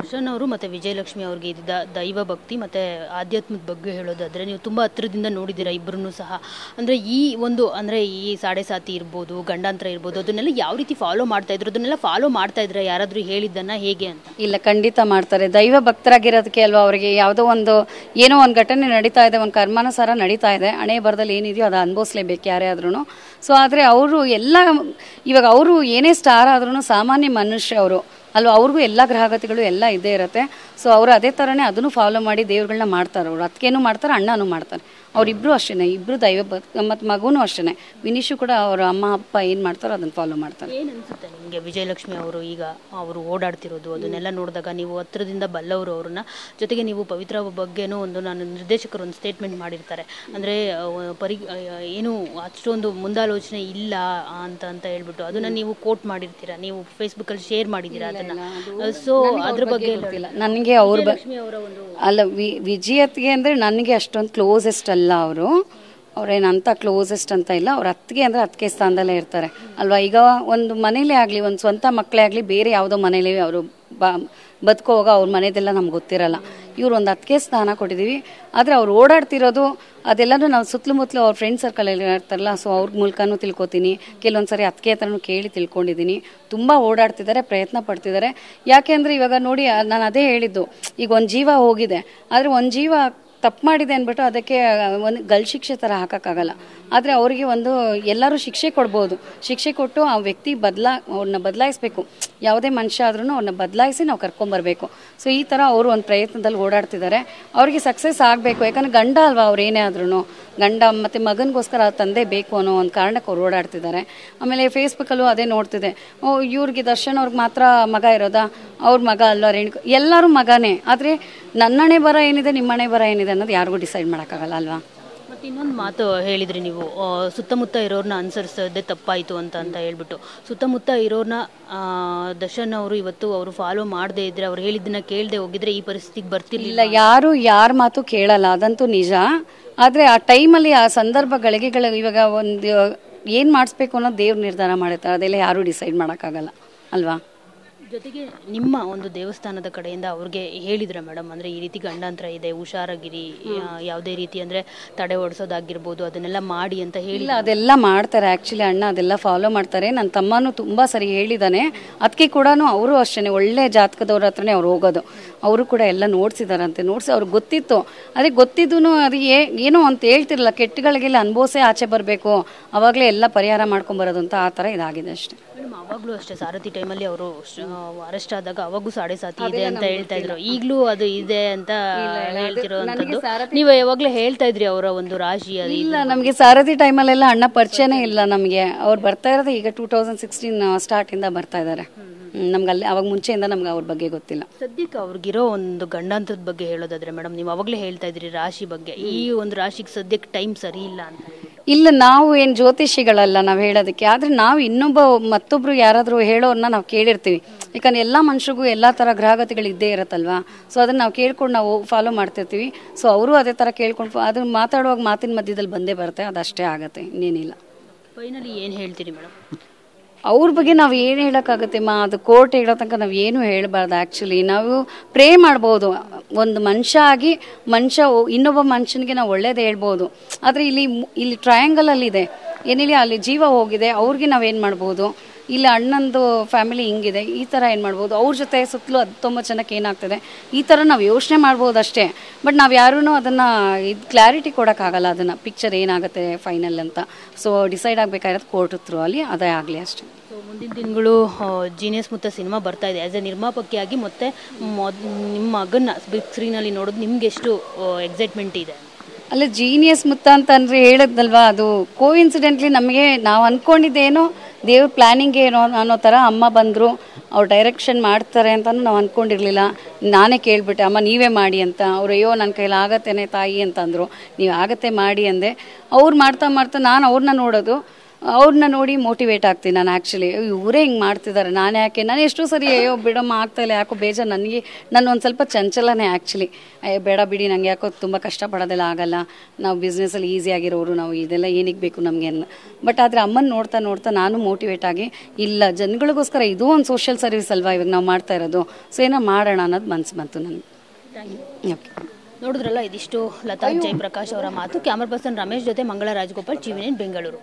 ದರ್ಶನ್ ಅವರು ಮತ್ತು ವಿಜಯಲಕ್ಷ್ಮಿ ಅವ್ರಿಗೆ ಇದ್ದ ದೈವ ಭಕ್ತಿ ಮತ್ತು ಆಧ್ಯಾತ್ಮದ ಬಗ್ಗೆ ಹೇಳೋದಾದರೆ ನೀವು ತುಂಬ ಹತ್ತಿರದಿಂದ ನೋಡಿದ್ದೀರಾ ಇಬ್ಬರೂ ಸಹ. ಅಂದರೆ ಈ ಒಂದು ಅಂದರೆ ಈ ಸಾಡೆ ಸಾತಿ ಇರ್ಬೋದು, ಗಂಡಾಂತರ ಇರ್ಬೋದು, ಅದನ್ನೆಲ್ಲ ಯಾವ ರೀತಿ ಫಾಲೋ ಮಾಡ್ತಾಯಿದ್ರು, ಅದನ್ನೆಲ್ಲ ಫಾಲೋ ಮಾಡ್ತಾಯಿದ್ರೆ ಯಾರಾದರೂ ಹೇಳಿದ್ದನ್ನು ಹೇಗೆ ಅಂತ? ಇಲ್ಲ, ಖಂಡಿತ ಮಾಡ್ತಾರೆ. ದೈವ ಭಕ್ತರಾಗಿರೋದಕ್ಕೆ ಅಲ್ವಾ ಅವರಿಗೆ ಯಾವುದೋ ಒಂದು ಏನೋ ಒಂದು ಘಟನೆ ನಡೀತಾ ಇದೆ, ಒಂದು ಕರ್ಮಾನುಸಾರ ನಡೀತಾ ಇದೆ, ಹಣೆ ಬರದಲ್ಲಿ ಏನಿದೆಯೋ ಅದು ಅನುಭವಿಸ್ಲೇಬೇಕು ಯಾರೇ ಆದ್ರೂ. ಸೊ ಆದರೆ ಅವರು ಎಲ್ಲ ಇವಾಗ ಅವರು ಏನೇ ಸ್ಟಾರ್ ಆದ್ರೂ ಸಾಮಾನ್ಯ ಮನುಷ್ಯ ಅವರು ಅಲ್ವಾ, ಅವ್ರಿಗೂ ಎಲ್ಲ ಗ್ರಹಗತಿಗಳು ಎಲ್ಲ ಇದ್ದೇ ಇರುತ್ತೆ. ಸೊ ಅವರು ಅದೇ ಥರನೇ ಅದನ್ನು ಫಾಲೋ ಮಾಡಿ ದೇವ್ರುಗಳನ್ನ ಮಾಡ್ತಾರೆ. ಅವರು ಅತ್ತಿಗೆನೂ ಮಾಡ್ತಾರೆ, ಅಣ್ಣನೂ ಮಾಡ್ತಾರೆ. ಅವರಿಬ್ಬರು ಅಷ್ಟೇ, ಇಬ್ಬರು ದೈವ ಮತ್ತು ಮಗುನೂ ಅಷ್ಟೇ. ವಿನೀಶು ಕೂಡ ಅವರ ಅಮ್ಮ ಅಪ್ಪ ಏನು ಮಾಡ್ತಾರೋ ಅದನ್ನು ಫಾಲೋ ಮಾಡ್ತಾರೆ. ಏನು ಅನಿಸುತ್ತೆ ನಿಮಗೆ ವಿಜಯಲಕ್ಷ್ಮಿ ಅವರು ಈಗ ಅವರು ಓಡಾಡ್ತಿರೋದು ಅದನ್ನೆಲ್ಲ ನೋಡಿದಾಗ? ನೀವು ಹತ್ರದಿಂದ ಬಲ್ಲವರು ಅವ್ರನ್ನ, ಜೊತೆಗೆ ನೀವು ಪವಿತ್ರ ಬಗ್ಗೆನೂ ಒಂದು ನಾನು ನಿರ್ದೇಶಕರು ಒಂದು ಸ್ಟೇಟ್ಮೆಂಟ್ ಮಾಡಿರ್ತಾರೆ, ಅಂದರೆ ಏನು ಅಷ್ಟೊಂದು ಮುಂದಾಲೋಚನೆ ಇಲ್ಲ ಅಂತ ಅಂತ ಹೇಳ್ಬಿಟ್ಟು ಅದನ್ನು ನೀವು ಕೋಟ್ ಮಾಡಿರ್ತೀರಾ, ನೀವು ಫೇಸ್ಬುಕ್ಕಲ್ಲಿ ಶೇರ್ ಮಾಡಿದ್ದೀರಾ ಅದನ್ನು. ಸೊ ಅದ್ರ ಬಗ್ಗೆ ನನಗೆ ಅವ್ರ ಅಲ್ಲ ವಿಜಯತ್ಗೆ ಅಂದರೆ ನನಗೆ ಅಷ್ಟೊಂದು ಕ್ಲೋಸೆಸ್ಟ್ ಅಲ್ಲ ಅವರು. ಅವ್ರೇನಂತ ಕ್ಲೋಸೆಸ್ಟ್ ಅಂತ ಇಲ್ಲ. ಅವ್ರ ಅತ್ತಿಗೆ ಅಂದರೆ ಅತ್ತಿಗೆ ಸ್ಥಾನದಲ್ಲೇ ಇರ್ತಾರೆ ಅಲ್ವಾ. ಈಗ ಒಂದು ಮನೇಲೇ ಆಗಲಿ, ಒಂದು ಸ್ವಂತ ಮಕ್ಕಳೇ ಆಗಲಿ, ಬೇರೆ ಯಾವುದೋ ಮನೇಲಿ ಅವರು ಬದುಕೋವಾಗ ಅವ್ರ ಮನೆದೆಲ್ಲ ನಮ್ಗೆ ಗೊತ್ತಿರಲ್ಲ. ಇವ್ರು ಒಂದು ಅತ್ತಿಗೆ ಸ್ಥಾನ ಕೊಟ್ಟಿದ್ದೀವಿ. ಆದರೆ ಅವ್ರು ಓಡಾಡ್ತಿರೋದು ಅದೆಲ್ಲನೂ ನಾವು ಸುತ್ತಮುತ್ತಲು ಅವ್ರ ಫ್ರೆಂಡ್ ಸರ್ಕಲಲ್ಲಿ ಇರ್ತಾರಲ್ಲ, ಸೊ ಅವ್ರ ಮೂಲಕನೂ ತಿಳ್ಕೊತೀನಿ. ಕೆಲವೊಂದು ಸರಿ ಅತ್ತಿಗೆ ಹತ್ರನೂ ಕೇಳಿ ತಿಳ್ಕೊಂಡಿದ್ದೀನಿ. ತುಂಬ ಓಡಾಡ್ತಿದ್ದಾರೆ, ಪ್ರಯತ್ನ ಪಡ್ತಿದ್ದಾರೆ. ಯಾಕೆ ಅಂದರೆ ಇವಾಗ ನೋಡಿ, ನಾನು ಅದೇ ಹೇಳಿದ್ದು, ಈಗ ಒಂದು ಜೀವ ಹೋಗಿದೆ, ಆದರೆ ಒಂದು ಜೀವ ತಪ್ಪು ಮಾಡಿದೆ ಅಂದ್ಬಿಟ್ಟು ಅದಕ್ಕೆ ಒಂದು ಗಲ್ ಶಿಕ್ಷೆ ಥರ ಹಾಕೋಕ್ಕಾಗಲ್ಲ. ಆದರೆ ಅವರಿಗೆ ಒಂದು ಎಲ್ಲರೂ ಶಿಕ್ಷೆ ಕೊಡ್ಬೋದು. ಶಿಕ್ಷೆ ಕೊಟ್ಟು ಆ ವ್ಯಕ್ತಿ ಅವ್ರನ್ನ ಬದಲಾಯಿಸಬೇಕು. ಯಾವುದೇ ಮನುಷ್ಯ ಆದ್ರೂ ಅವ್ರನ್ನ ಬದಲಾಯಿಸಿ ನಾವು ಕರ್ಕೊಂಬರ್ಬೇಕು. ಸೊ ಈ ಥರ ಅವರು ಒಂದು ಪ್ರಯತ್ನದಲ್ಲಿ ಓಡಾಡ್ತಿದ್ದಾರೆ. ಅವ್ರಿಗೆ ಸಕ್ಸಸ್ ಆಗಬೇಕು. ಯಾಕಂದರೆ ಗಂಡ ಅಲ್ವಾ ಅವ್ರು ಏನೇ ಆದ್ರೂ, ಗಂಡ ಮತ್ತು ಮಗನಿಗೋಸ್ಕರ ತಂದೆ ಬೇಕು ಅನ್ನೋ ಒಂದು ಕಾರಣಕ್ಕೆ ಅವ್ರು ಓಡಾಡ್ತಿದ್ದಾರೆ. ಆಮೇಲೆ ಫೇಸ್ಬುಕ್ಕಲ್ಲೂ ಅದೇ ನೋಡ್ತಿದೆ, ಇವ್ರಿಗೆ ದರ್ಶನ್ ಅವ್ರಿಗೆ ಮಾತ್ರ ಮಗ ಇರೋದಾ, ಅವ್ರ ಮಗ ಅಲ್ವಾ ರೇಣುಕಾ, ಎಲ್ಲರೂ ಮಗನೇ. ಆದರೆ ನನ್ನಣೆ ಬರ ಏನಿದೆ, ನಿಮ್ಮಣೆ ಬರ ಏನಿದೆ ಅನ್ನೋದು ಯಾರಿಗೂ ಡಿಸೈಡ್ ಮಾಡೋಕ್ಕಾಗಲ್ಲ ಅಲ್ವಾ. ಮತ್ತು ಇನ್ನೊಂದು ಮಾತು ಹೇಳಿದ್ರಿ ನೀವು, ಸುತ್ತಮುತ್ತ ಇರೋರನ್ನ ಅನುಸರಿಸೋದೇ ತಪ್ಪಾಯಿತು ಅಂತ ಹೇಳ್ಬಿಟ್ಟು. ಸುತ್ತಮುತ್ತ ಇರೋರನ್ನ ದರ್ಶನ್ ಅವರು ಇವತ್ತು ಅವರು ಫಾಲೋ ಮಾಡದೇ ಇದ್ರೆ, ಅವ್ರು ಹೇಳಿದ್ದನ್ನ ಕೇಳದೆ ಹೋಗಿದ್ರೆ ಈ ಪರಿಸ್ಥಿತಿಗೆ ಬರ್ತಿರ್ಲಿಲ್ಲ. ಯಾರು ಯಾರ ಮಾತು ಕೇಳಲ್ಲ, ಅದಂತೂ ನಿಜ. ಆದರೆ ಆ ಟೈಮಲ್ಲಿ ಆ ಸಂದರ್ಭ ಗಳಿಗೆಗಳು ಇವಾಗ ಒಂದು ಏನು ಮಾಡಿಸ್ಬೇಕು ಅನ್ನೋದು ದೇವ್ರು ನಿರ್ಧಾರ ಮಾಡಿರ್ತಾರೆ. ಅದೆಲ್ಲ ಯಾರೂ ಡಿಸೈಡ್ ಮಾಡೋಕ್ಕಾಗಲ್ಲ ಅಲ್ವಾ. ಜೊತೆಗೆ ನಿಮ್ಮ ಒಂದು ದೇವಸ್ಥಾನದ ಕಡೆಯಿಂದ ಅವ್ರಿಗೆ ಹೇಳಿದ್ರ ಮೇಡಮ್, ಅಂದರೆ ಈ ರೀತಿ ಗಂಡಾಂತರ ಇದೆ, ಹುಷಾರಾಗಿರಿ, ಯಾವುದೇ ರೀತಿ ಅಂದರೆ ತಡೆ ಓಡಿಸೋದಾಗಿರ್ಬೋದು ಅದನ್ನೆಲ್ಲ ಮಾಡಿ ಅಂತ ಹೇಳಿ? ಅದೆಲ್ಲ ಮಾಡ್ತಾರೆ. ಆ್ಯಕ್ಚುಲಿ ಅಣ್ಣ ಅದೆಲ್ಲ ಫಾಲೋ ಮಾಡ್ತಾರೆ. ನನ್ನ ತಮ್ಮನೂ ತುಂಬ ಸರಿ ಹೇಳಿದ್ದಾನೆ. ಅದಕ್ಕೆ ಕೂಡ ಅವರು ಅಷ್ಟೇ ಒಳ್ಳೆ ಜಾತಕದವ್ರ ಹತ್ರನೇ ಅವ್ರು ಹೋಗೋದು. ಅವರು ಕೂಡ ಎಲ್ಲ ನೋಡ್ಸಿದಾರಂತೆ. ಅವ್ರಿಗೆ ಗೊತ್ತಿತ್ತು. ಅದೇ ಗೊತ್ತಿದ್ದು ಅದು ಏನೋ ಅಂತ ಹೇಳ್ತಿರಲ್ಲ, ಕೆಟ್ಟಗಳಿಗೆಲ್ಲ ಅನುಭವಿಸೇ ಆಚೆ ಬರಬೇಕು, ಅವಾಗಲೇ ಎಲ್ಲ ಪರಿಹಾರ ಮಾಡ್ಕೊಂಬರೋದು ಅಂತ ಆ ಥರ ಇದಾಗಿದೆ ಅಷ್ಟೇ. ಮೇಡಮ್ ಅವಾಗಲೂ ಅಷ್ಟೇ ಸಾರಥಿ ಟೈಮಲ್ಲಿ ಅವರು ಅರೆಸ್ಟ್ ಆದಾಗ ಅವಾಗೂ ಸಾಡೆ ಸಾತಿ ಇದೆ ಅಂತ ಹೇಳ್ತಾ ಇದ್ರು, ಈಗಲೂ ಅದು ಇದೆ ಅಂತ ಹೇಳ್ತಿರೋವಂಥದ್ದು. ನೀವು ಯಾವಾಗಲೂ ಹೇಳ್ತಾ ಇದ್ರಿ ಅವರ ಒಂದು ರಾಶಿ ಅದು ಇಲ್ಲ. ನಮಗೆ ಸಾರಥಿ ಟೈಮಲ್ಲೆಲ್ಲ ಅಣ್ಣ ಪರಿಚಯನೇ ಇಲ್ಲ ನಮಗೆ. ಅವ್ರು ಬರ್ತಾ ಇರೋದು ಈಗ 2016 ಸ್ಟಾರ್ಟಿಂದ ಬರ್ತಾ ಇದ್ದಾರೆ. ನಮ್ಗೆ ಅಲ್ಲಿ ಅವಾಗ ಮುಂಚೆಯಿಂದ ನಮ್ಗೆ ಅವ್ರ ಬಗ್ಗೆ ಗೊತ್ತಿಲ್ಲ. ಸದ್ಯಕ್ಕೆ ಅವ್ರಿಗಿರೋ ಒಂದು ಗಂಡಾಂತರದ ಬಗ್ಗೆ ಹೇಳೋದಾದ್ರೆ ಮೇಡಮ್, ನೀವು ಅವಾಗಲೇ ಹೇಳ್ತಾ ಇದ್ರಿ ರಾಶಿ ಬಗ್ಗೆ, ಈ ಒಂದು ರಾಶಿಗೆ ಸದ್ಯಕ್ಕೆ ಟೈಮ್ ಸರಿ ಇಲ್ಲ ಅಂತ. ಇಲ್ಲ, ನಾವು ಏನು ಜ್ಯೋತಿಷಿಗಳಲ್ಲ ನಾವು ಹೇಳೋದಕ್ಕೆ. ಆದರೆ ನಾವು ಮತ್ತೊಬ್ರು ಯಾರಾದರೂ ಹೇಳೋರನ್ನ ನಾವು ಕೇಳಿರ್ತೀವಿ. ಯಾಕಂದ್ರೆ ಎಲ್ಲ ಮನುಷ್ಯರಿಗೂ ಎಲ್ಲ ಥರ ಗ್ರಹಗತಿಗಳು ಇದ್ದೇ ಇರುತ್ತಲ್ವಾ. ಸೊ ಅದನ್ನು ನಾವು ಕೇಳ್ಕೊಂಡು ನಾವು ಫಾಲೋ ಮಾಡ್ತಿರ್ತೀವಿ. ಸೊ ಅವರು ಅದೇ ಥರ ಕೇಳ್ಕೊಂಡು ಅದನ್ನ ಮಾತಾಡುವಾಗ ಮಾತಿನ ಮಧ್ಯದಲ್ಲಿ ಬಂದೇ ಬರುತ್ತೆ, ಅದಷ್ಟೇ ಆಗುತ್ತೆ, ಇನ್ನೇನಿಲ್ಲ. ಫೈನಲಿ ಏನು ಹೇಳ್ತೀರಿ ಮೇಡಮ್? ಅವ್ರ ಬಗ್ಗೆ ನಾವು ಏನು ಹೇಳೋಕ್ಕಾಗುತ್ತೆ ಅದು ಕೋರ್ಟ್ ಹೇಳೋ ತನಕ ನಾವು ಏನು ಹೇಳಬಾರ್ದು. ಆ್ಯಕ್ಚುಲಿ ನಾವು ಪ್ರೇ ಮಾಡ್ಬೋದು. ಒಂದು ಮನುಷ್ಯ ಆಗಿ ಇನ್ನೊಬ್ಬ ಮನುಷ್ಯನಿಗೆ ನಾವು ಒಳ್ಳೇದು ಹೇಳ್ಬೋದು. ಆದರೆ ಇಲ್ಲಿ ಟ್ರಯಾಂಗಲಲ್ಲಿದೆ ಏನಿಲ್ಲ, ಅಲ್ಲಿ ಜೀವ ಹೋಗಿದೆ, ಅವ್ರಿಗೆ ನಾವೇನು ಮಾಡ್ಬೋದು? ಇಲ್ಲ ಅಣ್ಣಂದು ಫ್ಯಾಮಿಲಿ ಹಿಂಗಿದೆ, ಈ ಥರ ಏನು ಮಾಡ್ಬೋದು? ಅವ್ರ ಜೊತೆ ಸುತ್ತಲೂ 19 ಜನಕ್ಕೆ ಏನಾಗ್ತದೆ, ಈ ಥರ ನಾವು ಯೋಚನೆ ಮಾಡ್ಬೋದು ಅಷ್ಟೇ. ಬಟ್ ನಾವು ಯಾರೂ ಅದನ್ನು ಕ್ಲಾರಿಟಿ ಕೊಡೋಕ್ಕಾಗಲ್ಲ, ಅದನ್ನು ಪಿಕ್ಚರ್ ಏನಾಗುತ್ತೆ ಫೈನಲ್ ಅಂತ. ಸೊ ಡಿಸೈಡ್ ಆಗಬೇಕಾಗಿರೋದು ಕೋರ್ಟ್ ಥ್ರೂ ಅಲ್ಲಿ, ಅದೇ ಆಗಲಿ ಅಷ್ಟೇ. ಸೊ ಮುಂದಿನ ದಿನಗಳು ಜೀನಿಯಸ್ ಮುತ್ತ ಸಿನಿಮಾ ಬರ್ತಾ ಇದೆ. ಆ್ಯಸ್ ಎ ನಿರ್ಮಾಪಕಿಯಾಗಿ ಮತ್ತು ನಿಮ್ಮ ಮಗನ್ನ ಬಿಗ್ ಸ್ಕ್ರೀನಲ್ಲಿ ನೋಡೋದು ನಿಮ್ಗೆ ಎಷ್ಟು ಎಕ್ಸೈಟ್ಮೆಂಟ್ ಇದೆ? ಅಲ್ಲ, ಜೀನಿಯಸ್ ಮುತ್ತ ಅಂತಂದರೆ ಹೇಳಿದ್ನಲ್ವಾ, ಅದು ಕೋಇನ್ಸಿಡೆಂಟ್ಲಿ ನಮಗೆ ನಾವು ಅಂದ್ಕೊಂಡಿದ್ದೇನೋ ದೇವ್ರ ಪ್ಲ್ಯಾನಿಂಗ್ ಏನೋ ಅನ್ನೋ ಥರ ಅಮ್ಮ ಬಂದರು. ಅವ್ರು ಡೈರೆಕ್ಷನ್ ಮಾಡ್ತಾರೆ ಅಂತಲೂ ನಾವು ಅಂದ್ಕೊಂಡಿರಲಿಲ್ಲ. ನಾನೇ ಕೇಳಿಬಿಟ್ಟೆ, ಅಮ್ಮ ನೀವೇ ಮಾಡಿ ಅಂತ. ಅವ್ರು ಅಯ್ಯೋ ನನ್ನ ಕೈಲಿ ಆಗತ್ತೇನೆ ತಾಯಿ ಅಂತಂದರು. ನೀವು ಆಗತ್ತೆ ಮಾಡಿ ಅಂದೆ. ಅವ್ರು ಮಾಡ್ತಾ ನಾನು ಅವ್ರನ್ನ ನೋಡೋದು. ಅವ್ರನ್ನ ನೋಡಿ ಮೋಟಿವೇಟ್ ಆಗ್ತೀನಿ ನಾನು. ಆ್ಯಕ್ಚುಲಿ ಇವರೇ ಹಿಂಗೆ ಮಾಡ್ತಿದ್ದಾರೆ, ನಾನು ಯಾಕೆ, ನಾನು ಎಷ್ಟೋ ಸರಿ ಅಯ್ಯೋ ಬಿಡಮ್ಮ ಆಗ್ತಾಯಿಲ್ಲ ಯಾಕೋ ಬೇಜಾರು ನನಗೆ, ನಾನು ಒಂದು ಸ್ವಲ್ಪ ಚಂಚಲನೇ ಆ್ಯಕ್ಚುಲಿ. ಬೇಡ ಬಿಡಿ ನಂಗೆ ಯಾಕೋ ತುಂಬ ಕಷ್ಟಪಡೋದೆಲ್ಲ ಆಗಲ್ಲ, ನಾವು ಬಿಸ್ನೆಸ್ಸಲ್ಲಿ ಈಸಿಯಾಗಿರೋರು, ನಾವು ಇದೆಲ್ಲ ಏನಕ್ಕೆ ಬೇಕು ನಮಗೆ ಅನ್ನ. ಬಟ್ ಆದರೆ ಅಮ್ಮನ ನೋಡ್ತಾ ನೋಡ್ತಾ ನಾನು ಮೋಟಿವೇಟ್ ಆಗಿ, ಇಲ್ಲ ಜನಗಳಿಗೋಸ್ಕರ ಇದು ಒಂದು ಸೋಷಿಯಲ್ ಸರ್ವಿಸ್ ಅಲ್ವಾ ಇವಾಗ ನಾವು ಮಾಡ್ತಾ ಇರೋದು, ಸೊ ಏನೋ ಮಾಡೋಣ ಅನ್ನೋದು ಮನಸ್ಸು ಬಂತು ನನಗೆ. ಓಕೆ, ನೋಡಿದ್ರಲ್ಲ, ಇದಿಷ್ಟು ಲತಾ ಜಯಪ್ರಕಾಶ್ ಅವರ ಮಾತು. ಕ್ಯಾಮರಾ ಪರ್ಸನ್ ರಮೇಶ್ ಜೊತೆ ಮಂಗಳ ರಾಜಗೋಪಾಲ್, ಟಿವಿ9 ಬೆಂಗಳೂರು.